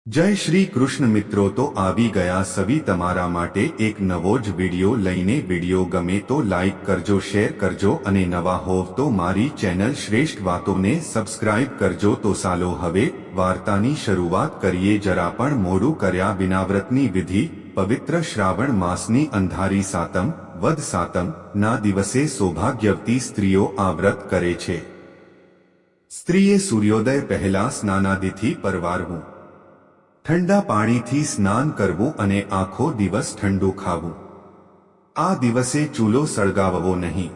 જય શ્રી કૃષ્ણ મિત્રો, તો આવી ગયા સવી તમારા માટે એક નવો જ વિડિયો લઈને. વિડિયો ગમે તો લાઈક કરજો, શેર કરજો અને નવા હોવ તો મારી ચેનલ શ્રેષ્ઠ વાતોને સબસ્ક્રાઇબ કરજો. તો ચાલો હવે વાર્તાની શરૂઆત કરીએ. જરા પણ મોડું કર્યા વિના વ્રતની વિધિ. પવિત્ર શ્રાવણ માસની અંધારી સાતમ વદ સાતમ ના દિવસે સૌભાગ્યવતી સ્ત્રીઓ આ વ્રત કરે છે. સ્ત્રીએ સૂર્યોદય પહેલા સ્નાનાદિથી પરવારવું, ઠંડા પાણીથી સ્નાન કરવું અને આખો દિવસ ઠંડુ ખાવું. આ દિવસે ચૂલો સળગાવવો નહીં.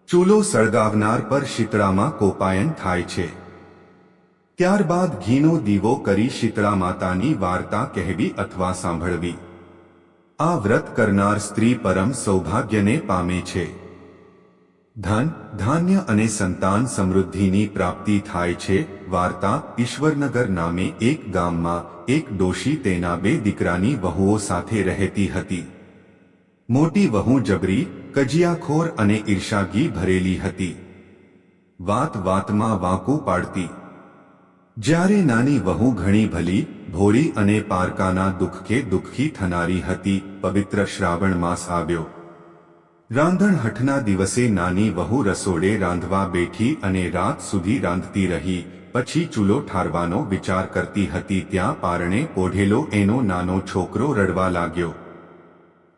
ચૂલો સળગાવનાર પર શીતળામાં કોપાયન થાય છે. ત્યારબાદ ઘીનો દીવો કરી શીતળા માતાની વાર્તા કહેવી અથવા સાંભળવી. આ વ્રત કરનાર સ્ત્રી પરમ સૌભાગ્યને પામે છે. ધન, ધાન્ય અને સંતાન સમૃદ્ધિની પ્રાપ્તિ થાય છે. વાર્તા: ઈશ્વરનગર નામે એક ગામમાં એક ડોશી તેના બે દીકરાની વહુઓ સાથે રહેતી હતી. મોટી વહુ જબરી, કજિયાખોર અને ઈર્ષાગી ભરેલી હતી. વાત વાતમાં વાંકું પાડતી. જ્યારે નાની વહુ ઘણી ભલી, ભોળી અને પારકાના દુઃખે દુઃખી થનારી હતી. પવિત્ર શ્રાવણ માસ આવ્યો. રાંધણહઠના દિવસે નાની વહુ રસોડે રાંધવા બેઠી અને રાત સુધી રાંધતી રહી. પછી ચૂલો ઠારવાનો વિચાર કરતી હતી. ત્યાં પારણે પોઢેલો એનો નાનો છોકરો રડવા લાગ્યો.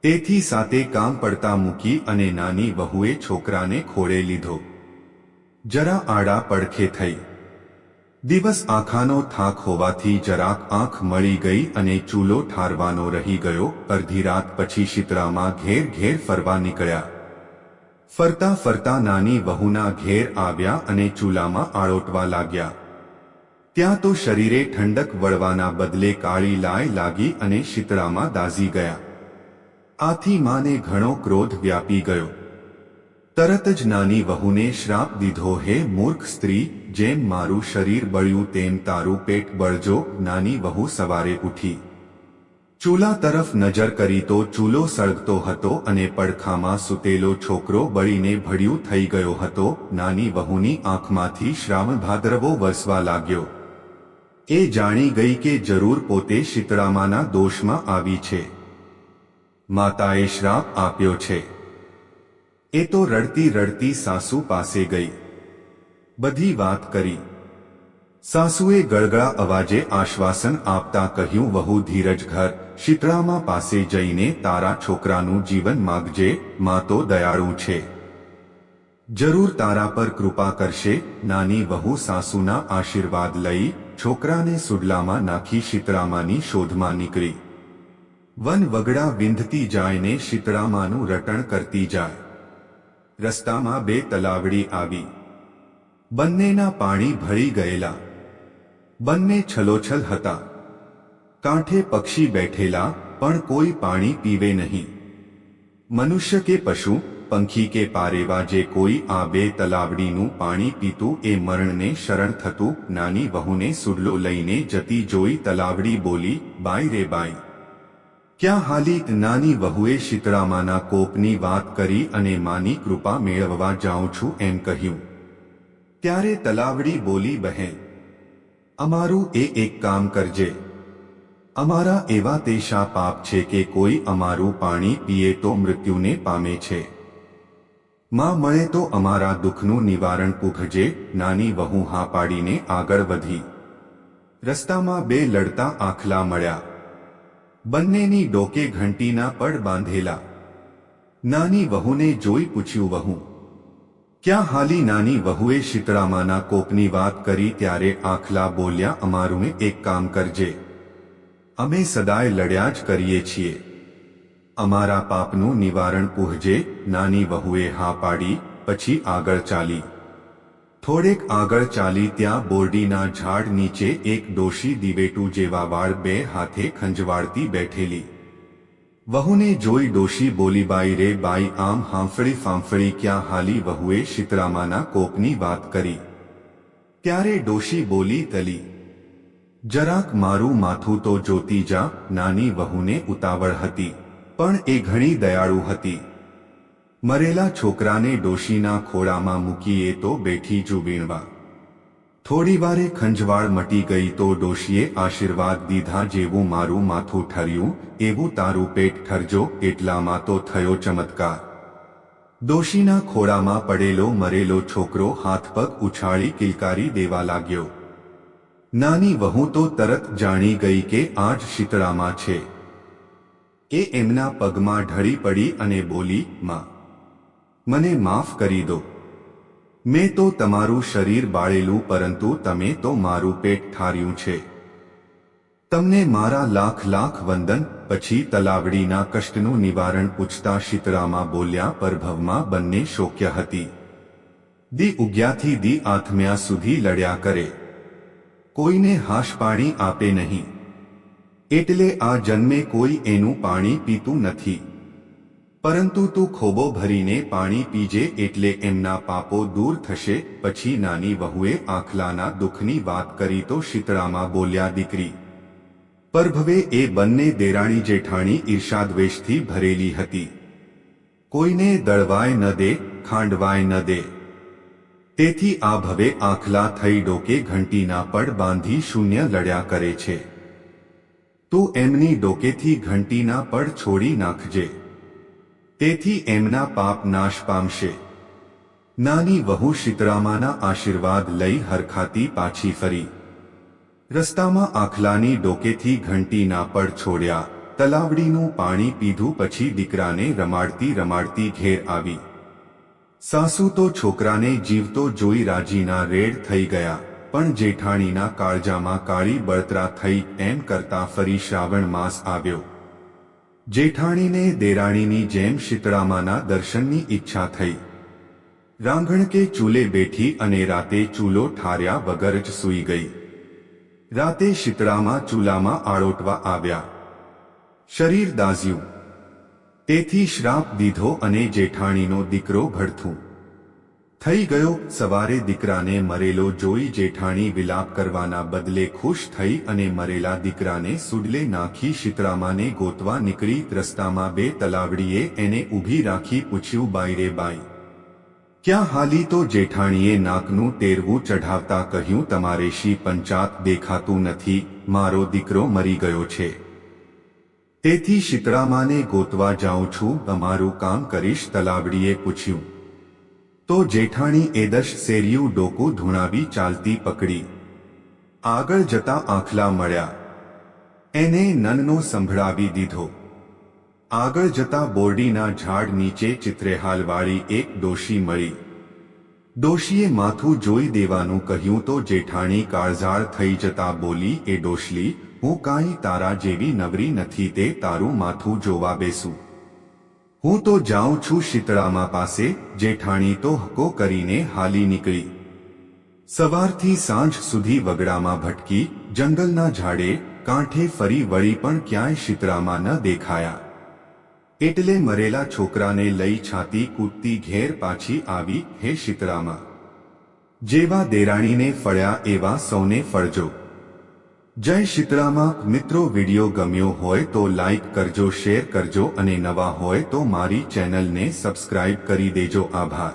તેથી સાતે કામ પડતા મૂકી અને નાની વહુએ છોકરાને ખોળે લીધો. જરા આડા પડખે થઈ. દિવસ આખાનો થાક હોવાથી જરાક આંખ મળી ગઈ અને ચૂલો ઠારવાનો રહી ગયો. અડધી રાત પછી શીતળામાં ઘેર ઘેર ફરવા નીકળ્યા. ફરતા ફરતા નાની વહુના ઘેર આવ્યા અને ચૂલામાં આળોટવા લાગ્યા. ત્યાં તો શરીરે ઠંડક વળવાના બદલે કાળી લાય લાગી અને શીતળામાં દાઝી ગયા. આથી માને ઘણો ક્રોધ વ્યાપી ગયો. તરત જ નાની વહુને શ્રાપ દીધો, હે મૂર્ખ સ્ત્રી, જેમ મારું શરીર બળ્યું તેમ તારું પેટ બળજો. નાની વહુ સવારે ઉઠી, ચૂલા તરફ નજર કરી તો ચૂલો સળગતો હતો અને પડખામાં સૂતેલો છોકરો બળીને ભડ્યું થઈ ગયો હતો. નાની વહુની આંખમાંથી શ્રાવણ ભાદરવો વરસવા લાગ્યો. એ જાણી ગઈ કે જરૂર પોતે શીતળામાના દોષમાં આવી છે. માતાએ શ્રાપ આપ્યો છે. એ તો રડતી રડતી સાસુ પાસે ગઈ. બધી વાત કરી. સાસુએ ગળગળા અવાજે આશ્વાસન આપતા કહ્યું, વહુ ધીરજ ધર, શીતળામા પાસે જઈને તારા છોકરાનું જીવન માગજે. માં તો દયાળુ છે, જરૂર તારા પર કૃપા કરશે. નાની વહુ સાસુના આશીર્વાદ લઈ છોકરાને સુડલામાં નાખી શીતળામાની શોધમાં નીકળી. વન વગડા વિંધતી જાય ને શીતળામાનું રટણ કરતી જાય. રસ્તામાં બે તલાવડી આવી. બંનેના પાણી ભળી ગયેલા. બંને છલોછલ હતા. કાંઠે પક્ષી બેઠેલા, પણ કોઈ પાણી પીવે નહીં. મનુષ્ય કે પશુ, પંખી કે પારેવા જે કોઈ આ બે તલાવડીનું પાણી પીતું એ મરણને શરણ થતું. નાની વહુને સુડલો લઈને જતી જોઈ તલાવડી બોલી, બાઈ રે બાઈ, ક્યાં હાલી? નાની વહુએ શીતળામાના કોપની વાત કરી અને માની કૃપા મેળવવા જાઉં છું એમ કહ્યું. ત્યારે તલાવડી બોલી, બહેન, અમારું એક કામ કરજે. અમારા એવા તે શા પાપ છે કે કોઈ અમારું પાણી પીએ તો મૃત્યુને પામે છે? માં મળે તો અમારા દુઃખનું નિવારણ પૂછજે. નાની વહુ હા પાડીને આગળ વધી. રસ્તામાં બે લડતા આખલા મળ્યા. બંનેની ડોકે ઘંટીના પડ બાંધેલા. નાની વહુને જોઈ પૂછ્યું, વહુ, ક્યાં હાલી? નાની વહુએ શીતળામાના કોપની વાત કરી. ત્યારે આખલા બોલ્યા, અમારું એક કામ કરજે. અમે સદાય લડ્યા જ કરીએ છીએ. અમારા પાપનું નિવારણ પૂછજે. નાની વહુએ હા પાડી. પછી આગળ ચાલી. થોડેક આગળ ચાલી ત્યાં બોરડીના ઝાડ નીચે એક ડોશી દિવેટું જેવા વાળ બે હાથે ખંજવાળતી બેઠેલી. વહુને જોઈ ડોશી બોલી, બાઈ રે બાઈ, આમ હાંફળી ફાંફળી ક્યાં હાલી? વહુએ શીતળામાના કોપની વાત કરી. ત્યારે ડોશી બોલી, તલી, જરાક મારું માથું તો જોતી જા. નાની વહુને ઉતાવળ હતી, પણ એ ઘણી દયાળુ હતી. મરેલા છોકરાને ડોશીના ખોળામાં મૂકીએ તો બેઠી જુ વીણવા. થોડી વારે ખંજવાળ મટી ગઈ તો ડોશીએ આશીર્વાદ દીધા, જેવું મારું માથું ઠર્યું એવું તારું પેટ ઠરજો, એટલામાં તો થયો ચમત્કાર. ડોશીના ખોળામાં પડેલો મરેલો છોકરો હાથ પગ ઉછાળી કિલકારી દેવા લાગ્યો. નાની વહુ તો તરત જાણી ગઈ કે આ જ શીતળામાં છે. એ એમના પગમાં ઢળી પડી અને બોલી, માં, મને માફ કરી દો. મેં તો તમારું શરીર બાળેલું, પરંતુ તમે તો મારું પેટ ઠાર્યું છે. તમને મારા લાખ લાખ વંદન. પછી તલાવડીના કષ્ટનું નિવારણ પૂછતા શીતળામાં બોલ્યા, પરભવમાં બંને શોક્ય હતી. દી ઉગ્યાથી દી આથમ્યા સુધી લડ્યા કરે, કોઈને હાશ પાણી આપે નહીં. એટલે આ જન્મે કોઈ એનું પાણી પીતું નથી. પરંતુ તું ખોબો ભરીને પાણી પીજે, એટલે એમના પાપો દૂર થશે. પછી નાની વહુએ આખલાના દુઃખની વાત કરી તો શીતળામાં બોલ્યા, દીકરી, પરભવે એ બંને દેરાણી જેઠાણી ઈર્ષાદ્વેષથી ભરેલી હતી. કોઈને દળવાય ન દે, ખાંડવાય ન દે. તેથી આ ભવે આખલા થઈ ડોકે ઘંટીના પડ બાંધી શૂન્ય લડ્યા કરે છે. તું એમની ડોકેથી ઘંટીના પડ છોડી નાખજે, તેથી એમના પાપ નાશ પામશે. નાની વહુ શીતળામાના આશીર્વાદ લઈ હરખાતી પાછી ફરી. રસ્તામાં આખલાની ડોકેથી ઘંટીના પડ છોડ્યા, તલાવડીનું પાણી પીધું. પછી દીકરાને રમાડતી રમાડતી ઘેર આવી. સાસુ તો છોકરાને જીવતો જોઈ રાજીના રેડ થઈ ગયા, પણ જેઠાણીના કાળજામાં કાળી બળતરા થઈ. એમ કરતા ફરી શ્રાવણ માસ આવ્યો. જેઠાણીને દેરાણીની જેમ શીતળામાના દર્શનની ઈચ્છા થઈ. રાંગણ કે ચૂલે બેઠી અને રાતે ચૂલો ઠાર્યા વગર જ સૂઈ ગઈ. રાતે શીતળામાં ચૂલામાં આળોટવા આવ્યા. શરીર દાઝ્યું. તેથી શ્રાપ દીધો અને જેઠાણીનો દીકરો ભડથું થઈ ગયો. સવારે દીકરાને મરેલો જોઈ જેઠાણી વિલાપ કરવાના બદલે ખુશ થઈ અને મરેલા દીકરાને સુડલે નાખી શીતળામાને ગોતવા નીકળી. રસ્તામાં બે તલાવડીએ એને ઊભી રાખી પૂછ્યું, બાઈ રે બાઈ, ક્યાં હાલી? તો જેઠાણીએ નાકનું તેરવું ચઢાવતા કહ્યું, તમારે શી પંચાત દેખાતું નથી? મારો દીકરો મરી ગયો છે, તેથી શીતળામાને ગોતવા જાઉં છું. અમારું કામ કરીશ? તલાવડીએ પૂછ્યું. તો જેઠાણી એદશ શેરિયું ડોકું ધૂણાવી ચાલતી પકડી. આગળ જતા આખલા મળ્યા. એને નનનો સંભળાવી દીધો. આગળ જતા બોરડીના ઝાડ નીચે ચિત્રેહાલવાળી એક ડોશી મળી. ડોશીએ માથું જોઈ દેવાનું કહ્યું તો જેઠાણી કાળઝાળ થઈ જતા બોલી, એ ડોશલી, હું કાંઈ તારા જેવી નવરી નથી તે તારું માથું જોવા બેસું. હું તો જાઉં છું શીતળામા પાસે. જેઠાણી તો હકો કરીને હાલી નીકળી. સવારથી સાંજ સુધી વગડામાં ભટકી, જંગલના ઝાડે કાંઠે ફરી વળી, પણ ક્યાંય શીતળામા ન દેખાયા. એટલે મરેલા છોકરાને લઈ છાતી કૂદતી ઘેર પાછી આવી. હે શીતળામા, જેવા દેરાણીને ફળ્યા એવા સૌને ફળજો. જય શીતળામા. મિત્રો, વિડિયો ગમ્યો હોય તો લાઈક કરજો, શેર કરજો અને નવા હોય તો મારી ચેનલને સબસ્ક્રાઇબ કરી દેજો. આભાર.